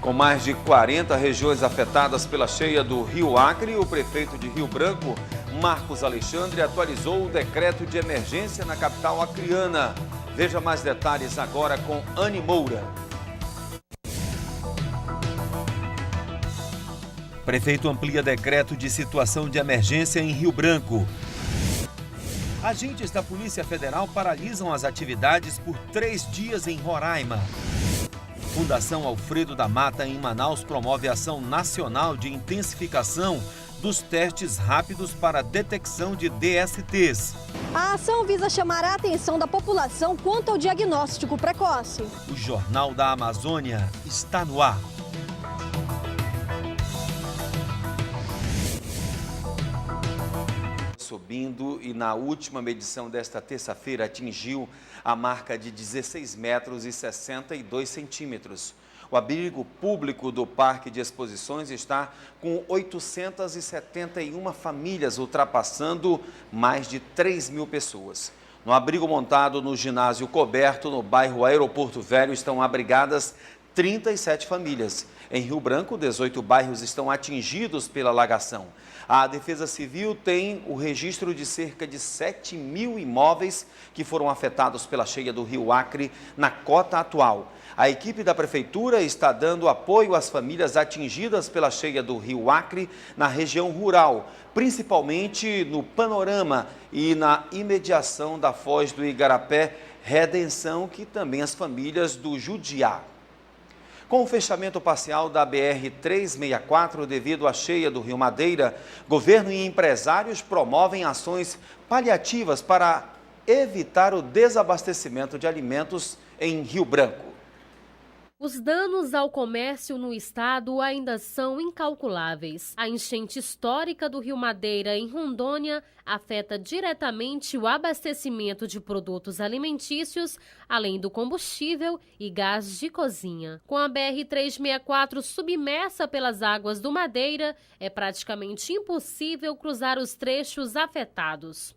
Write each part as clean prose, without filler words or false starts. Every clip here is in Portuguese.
Com mais de 40 regiões afetadas pela cheia do Rio Acre, o prefeito de Rio Branco, Marcos Alexandre, atualizou o decreto de emergência na capital acreana. Veja mais detalhes agora com Anne Moura. Prefeito amplia decreto de situação de emergência em Rio Branco. Agentes da Polícia Federal paralisam as atividades por 3 dias em Roraima. Fundação Alfredo da Mata, em Manaus, promove ação nacional de intensificação dos testes rápidos para detecção de DSTs. A ação visa chamar a atenção da população quanto ao diagnóstico precoce. O Jornal da Amazônia está no ar. Subindo e na última medição desta terça-feira atingiu a marca de 16 metros e 62 centímetros. O abrigo público do Parque de Exposições está com 871 famílias, ultrapassando mais de 3.000 pessoas. No abrigo montado no ginásio coberto, no bairro Aeroporto Velho, estão abrigadas 37 famílias. Em Rio Branco, 18 bairros estão atingidos pela alagação. A Defesa Civil tem o registro de cerca de 7.000 imóveis que foram afetados pela cheia do Rio Acre na cota atual. A equipe da Prefeitura está dando apoio às famílias atingidas pela cheia do Rio Acre na região rural, principalmente no Panorama e na imediação da Foz do Igarapé, Redenção, que também as famílias do Judiá. Com o fechamento parcial da BR-364 devido à cheia do Rio Madeira, governo e empresários promovem ações paliativas para evitar o desabastecimento de alimentos em Rio Branco. Os danos ao comércio no estado ainda são incalculáveis. A enchente histórica do Rio Madeira, em Rondônia, afeta diretamente o abastecimento de produtos alimentícios, além do combustível e gás de cozinha. Com a BR-364 submersa pelas águas do Madeira, é praticamente impossível cruzar os trechos afetados.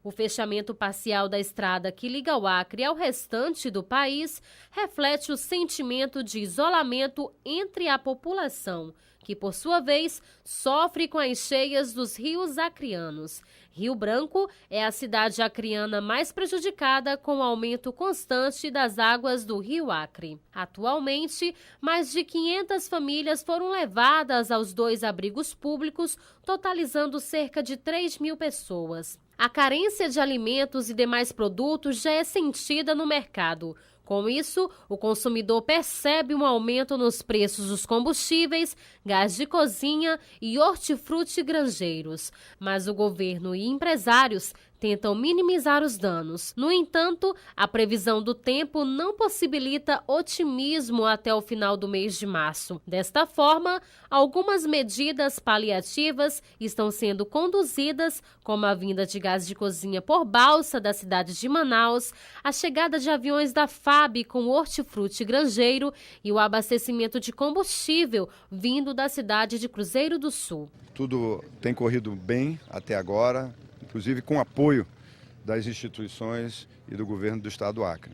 O fechamento parcial da estrada que liga o Acre ao restante do país reflete o sentimento de isolamento entre a população, que, por sua vez, sofre com as cheias dos rios acreanos. Rio Branco é a cidade acreana mais prejudicada com o aumento constante das águas do Rio Acre. Atualmente, mais de 500 famílias foram levadas aos 2 abrigos públicos, totalizando cerca de 3.000 pessoas. A carência de alimentos e demais produtos já é sentida no mercado. Com isso, o consumidor percebe um aumento nos preços dos combustíveis, gás de cozinha e hortifruti grangeiros. Mas o governo e empresários tentam minimizar os danos. No entanto, a previsão do tempo não possibilita otimismo até o final do mês de março. Desta forma, algumas medidas paliativas estão sendo conduzidas, como a vinda de gás de cozinha por balsa da cidade de Manaus, a chegada de aviões da FAB com hortifruti grangeiro e o abastecimento de combustível vindo da cidade de Cruzeiro do Sul. Tudo tem corrido bem até agora, inclusive com apoio das instituições e do governo do estado do Acre.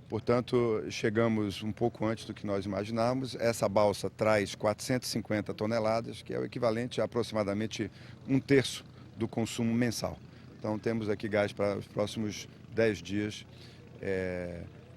Portanto, chegamos um pouco antes do que nós imaginávamos. Essa balsa traz 450 toneladas, que é o equivalente a aproximadamente 1/3 do consumo mensal. Então, temos aqui gás para os próximos 10 dias,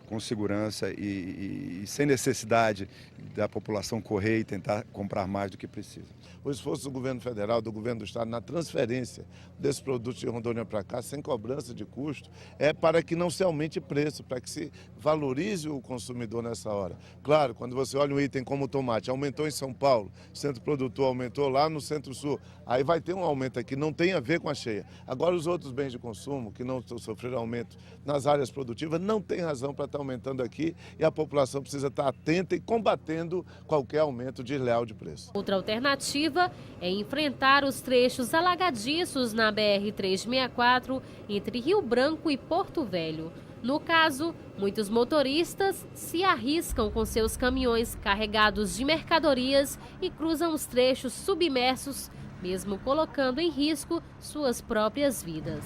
com segurança e sem necessidade da população correr e tentar comprar mais do que precisa. O esforço do governo federal, do governo do estado, na transferência desses produtos de Rondônia para cá, sem cobrança de custo, é para que não se aumente preço, para que se valorize o consumidor nessa hora. Claro, quando você olha um item como o tomate, aumentou em São Paulo, centro produtor aumentou lá no Centro-Sul, aí vai ter um aumento aqui, não tem a ver com a cheia. Agora, os outros bens de consumo, que não sofreram aumento nas áreas produtivas, não tem razão para estar aumentando aqui e a população precisa estar atenta e combatendo qualquer aumento desleal de preço. Outra alternativa é enfrentar os trechos alagadiços na BR-364 entre Rio Branco e Porto Velho. No caso, Muitos motoristas se arriscam com seus caminhões carregados de mercadorias e cruzam os trechos submersos, mesmo colocando em risco suas próprias vidas.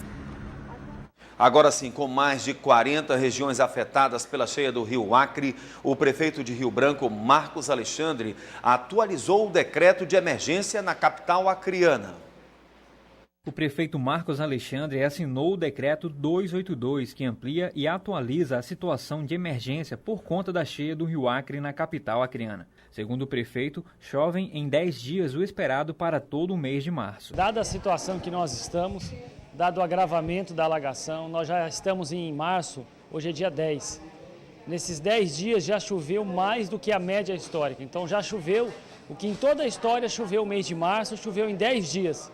Agora sim, com mais de 40 regiões afetadas pela cheia do Rio Acre, o prefeito de Rio Branco, Marcos Alexandre, atualizou o decreto de emergência na capital acreana. O prefeito Marcos Alexandre assinou o decreto 282, que amplia e atualiza a situação de emergência por conta da cheia do Rio Acre na capital acreana. Segundo o prefeito, chovem em 10 dias o esperado para todo o mês de março. Dada a situação que nós estamos, dado o agravamento da alagação, nós já estamos em março, hoje é dia 10. Nesses 10 dias já choveu mais do que a média histórica. Então já choveu, o que em toda a história choveu o mês de março, choveu em 10 dias.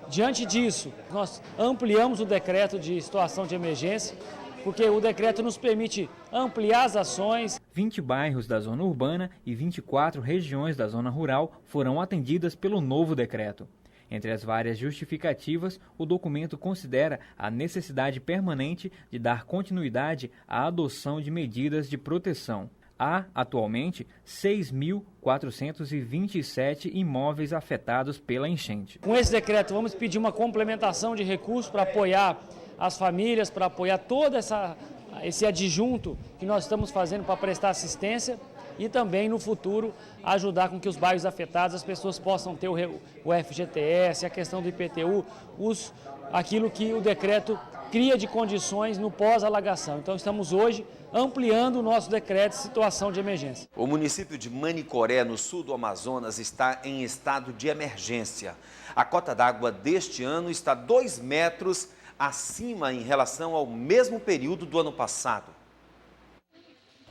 Diante disso, nós ampliamos o decreto de situação de emergência, porque o decreto nos permite ampliar as ações. 20 bairros da zona urbana e 24 regiões da zona rural foram atendidas pelo novo decreto. Entre as várias justificativas, o documento considera a necessidade permanente de dar continuidade à adoção de medidas de proteção. Há, atualmente, 6.427 imóveis afetados pela enchente. Com esse decreto, vamos pedir uma complementação de recursos para apoiar as famílias, para apoiar todo esse adjunto que nós estamos fazendo para prestar assistência e também, no futuro, ajudar com que os bairros afetados, as pessoas possam ter o FGTS, a questão do IPTU, aquilo que o decreto cria de condições no pós-alagação. Então, estamos hoje ampliando o nosso decreto de situação de emergência. O município de Manicoré, no sul do Amazonas, está em estado de emergência. A cota d'água deste ano está 2 metros acima em relação ao mesmo período do ano passado.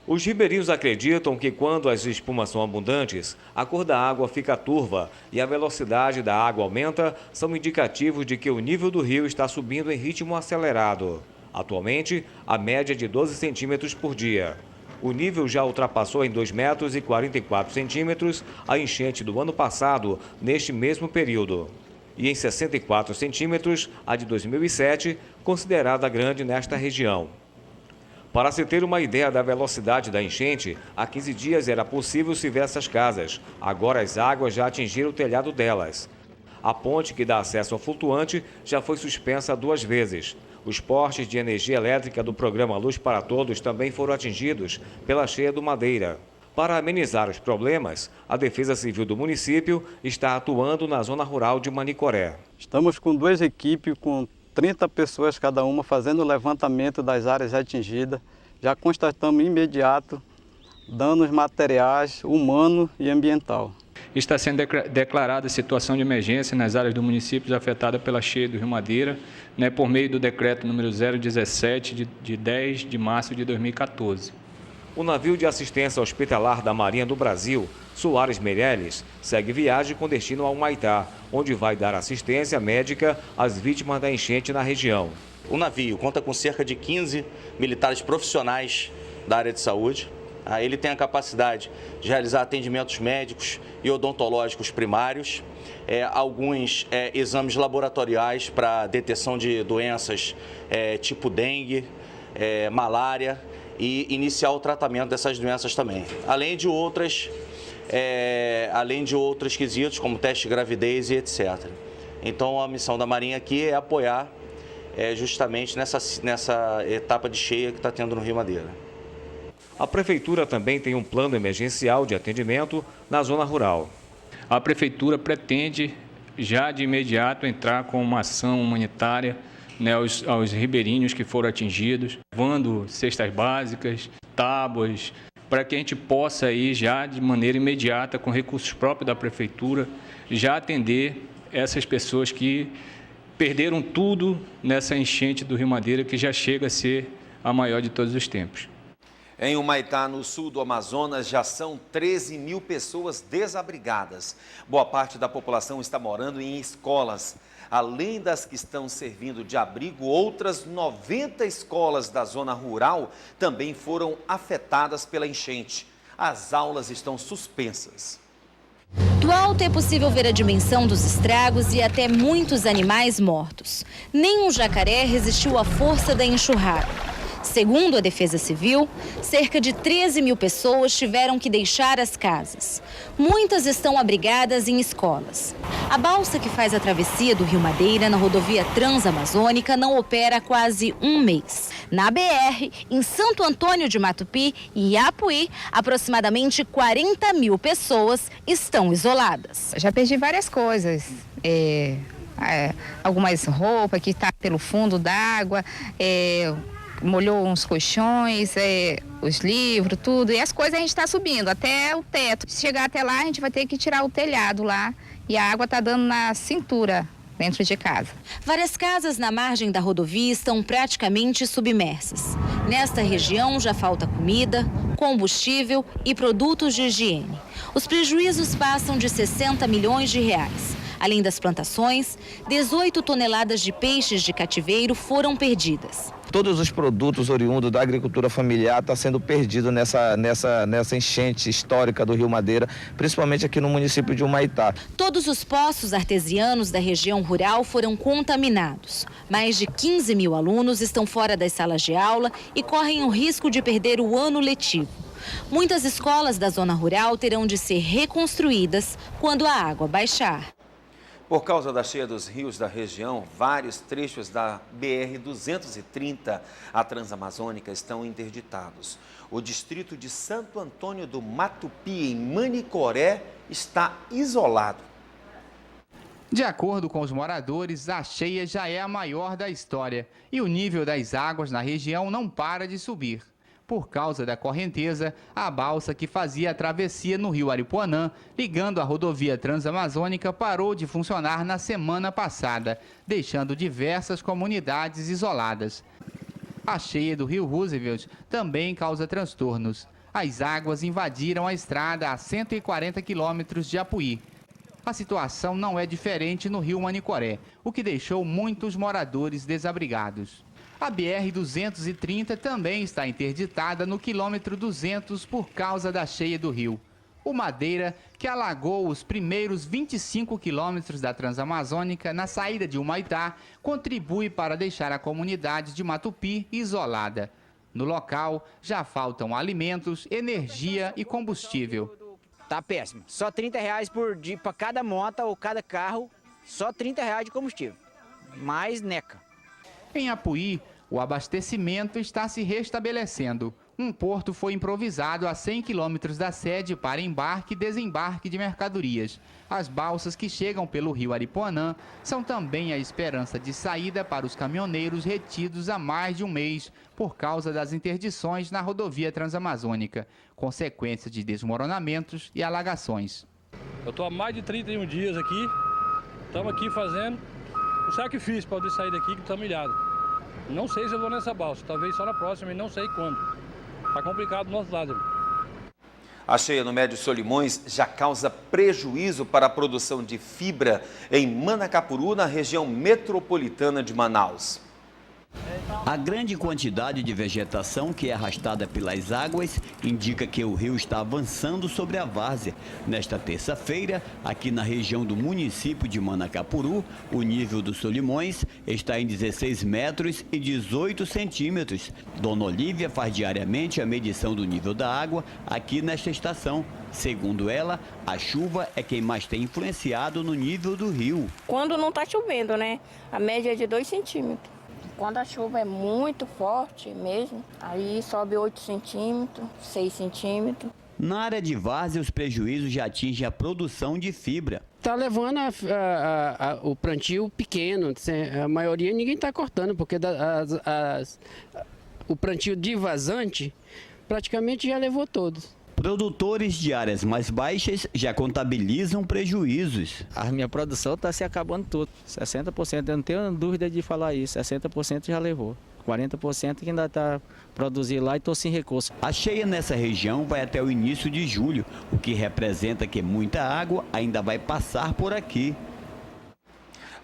Os ribeirinhos acreditam que quando as espumas são abundantes, a cor da água fica turva e a velocidade da água aumenta, são indicativos de que o nível do rio está subindo em ritmo acelerado. Atualmente, a média é de 12 centímetros por dia. O nível já ultrapassou em 2 metros e 44 centímetros a enchente do ano passado, neste mesmo período. E em 64 centímetros, a de 2007, considerada grande nesta região. Para se ter uma ideia da velocidade da enchente, há 15 dias era possível se ver essas casas. Agora as águas já atingiram o telhado delas. A ponte que dá acesso ao flutuante já foi suspensa 2 vezes. Os postes de energia elétrica do programa Luz para Todos também foram atingidos pela cheia do Madeira. Para amenizar os problemas, a Defesa Civil do município está atuando na zona rural de Manicoré. Estamos com 2 equipes, com 30 pessoas cada uma, fazendo o levantamento das áreas atingidas. Já constatamos imediato danos materiais, humano e ambiental. Está sendo declarada situação de emergência nas áreas do município afetadas pela cheia do Rio Madeira, por meio do decreto número 017 de 10 de março de 2014. O navio de assistência hospitalar da Marinha do Brasil, Soares Meirelles, segue viagem com destino ao Humaitá, onde vai dar assistência médica às vítimas da enchente na região. O navio conta com cerca de 15 militares profissionais da área de saúde. Ele tem a capacidade de realizar atendimentos médicos e odontológicos primários, alguns exames laboratoriais para detecção de doenças tipo dengue, malária, e iniciar o tratamento dessas doenças também. Além de outros quesitos, como teste de gravidez e etc. Então, a missão da Marinha aqui é apoiar justamente nessa etapa de cheia que está tendo no Rio Madeira. A Prefeitura também tem um plano emergencial de atendimento na zona rural. A Prefeitura pretende, já de imediato, entrar com uma ação humanitária aos ribeirinhos que foram atingidos, levando cestas básicas, tábuas, para que a gente possa aí já de maneira imediata, com recursos próprios da Prefeitura, já atender essas pessoas que perderam tudo nessa enchente do Rio Madeira, que já chega a ser a maior de todos os tempos. Em Humaitá, no sul do Amazonas, já são 13 mil pessoas desabrigadas. Boa parte da população está morando em escolas. Além das que estão servindo de abrigo, outras 90 escolas da zona rural também foram afetadas pela enchente. As aulas estão suspensas. Do alto é possível ver a dimensão dos estragos e até muitos animais mortos. Nenhum jacaré resistiu à força da enxurrada. Segundo a Defesa Civil, cerca de 13 mil pessoas tiveram que deixar as casas. Muitas estão abrigadas em escolas. A balsa que faz a travessia do Rio Madeira na rodovia Transamazônica não opera há quase um mês. Na BR, em Santo Antônio de Matupi e Apuí, aproximadamente 40 mil pessoas estão isoladas. Já perdi várias coisas. Algumas roupas que estão pelo fundo d'água, molhou uns colchões, os livros, tudo. E as coisas a gente está subindo até o teto. Se chegar até lá, a gente vai ter que tirar o telhado lá e a água está dando na cintura dentro de casa. Várias casas na margem da rodovia estão praticamente submersas. Nesta região já falta comida, combustível e produtos de higiene. Os prejuízos passam de 60 milhões de reais. Além das plantações, 18 toneladas de peixes de cativeiro foram perdidas. Todos os produtos oriundos da agricultura familiar estão sendo perdidos nessa enchente histórica do Rio Madeira, principalmente aqui no município de Humaitá. Todos os poços artesianos da região rural foram contaminados. Mais de 15 mil alunos estão fora das salas de aula e correm o risco de perder o ano letivo. Muitas escolas da zona rural terão de ser reconstruídas quando a água baixar. Por causa da cheia dos rios da região, vários trechos da BR-230, a Transamazônica, estão interditados. O distrito de Santo Antônio do Matupi, em Manicoré, está isolado. De acordo com os moradores, a cheia já é a maior da história e o nível das águas na região não para de subir. Por causa da correnteza, a balsa que fazia a travessia no rio Aripuanã, ligando a rodovia Transamazônica, parou de funcionar na semana passada, deixando diversas comunidades isoladas. A cheia do rio Roosevelt também causa transtornos. As águas invadiram a estrada a 140 quilômetros de Apuí. A situação não é diferente no rio Manicoré, o que deixou muitos moradores desabrigados. A BR-230 também está interditada no quilômetro 200 por causa da cheia do rio. O Madeira, que alagou os primeiros 25 quilômetros da Transamazônica na saída de Humaitá, contribui para deixar a comunidade de Matupi isolada. No local, já faltam alimentos, energia e combustível. Tá péssimo. Só R$30 por dia para cada moto ou cada carro, só R$30 de combustível. Mais neca. Em Apuí, o abastecimento está se restabelecendo. Um porto foi improvisado a 100 quilômetros da sede para embarque e desembarque de mercadorias. As balsas que chegam pelo rio Aripuanã são também a esperança de saída para os caminhoneiros retidos há mais de um mês por causa das interdições na rodovia Transamazônica, consequência de desmoronamentos e alagações. Eu estou há mais de 31 dias aqui, estamos aqui fazendo o sacrifício para poder sair daqui, que estamos ilhados. Não sei se eu vou nessa balsa, talvez só na próxima e não sei quando. Está complicado do nosso lado. A cheia no Médio Solimões já causa prejuízo para a produção de fibra em Manacapuru, na região metropolitana de Manaus. A grande quantidade de vegetação que é arrastada pelas águas indica que o rio está avançando sobre a várzea. Nesta terça-feira, aqui na região do município de Manacapuru, o nível dos Solimões está em 16 metros e 18 centímetros. Dona Olívia faz diariamente a medição do nível da água aqui nesta estação. Segundo ela, a chuva é quem mais tem influenciado no nível do rio. Quando não está chovendo, né? A média é de 2 centímetros. Quando a chuva é muito forte mesmo, aí sobe 8 centímetros, 6 centímetros. Na área de várzea, os prejuízos já atingem a produção de fibra. Está levando o plantio pequeno, a maioria ninguém está cortando, porque o plantio de vazante praticamente já levou todos. Produtores de áreas mais baixas já contabilizam prejuízos. A minha produção está se acabando tudo. 60%, eu não tenho dúvida de falar isso, 60% já levou. 40% que ainda está produzindo lá e estou sem recurso. A cheia nessa região vai até o início de julho, o que representa que muita água ainda vai passar por aqui.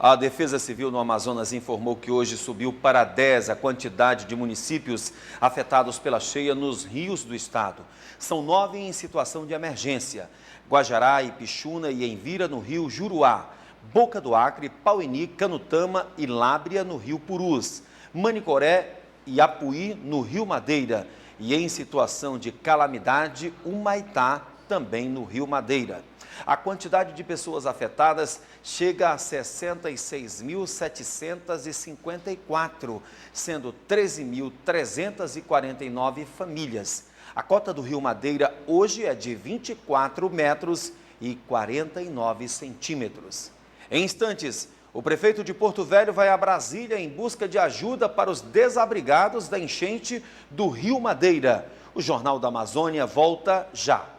A Defesa Civil no Amazonas informou que hoje subiu para 10 a quantidade de municípios afetados pela cheia nos rios do estado. São 9 em situação de emergência: Guajará, Ipixuna e Envira no rio Juruá, Boca do Acre, Pauini, Canutama e Lábrea no rio Purus, Manicoré e Apuí, no Rio Madeira. E em situação de calamidade, Humaitá, também no Rio Madeira. A quantidade de pessoas afetadas chega a 66.754, sendo 13.349 famílias. A cota do Rio Madeira hoje é de 24 metros e 49 centímetros. Em instantes, o prefeito de Porto Velho vai a Brasília em busca de ajuda para os desabrigados da enchente do Rio Madeira. O Jornal da Amazônia volta já.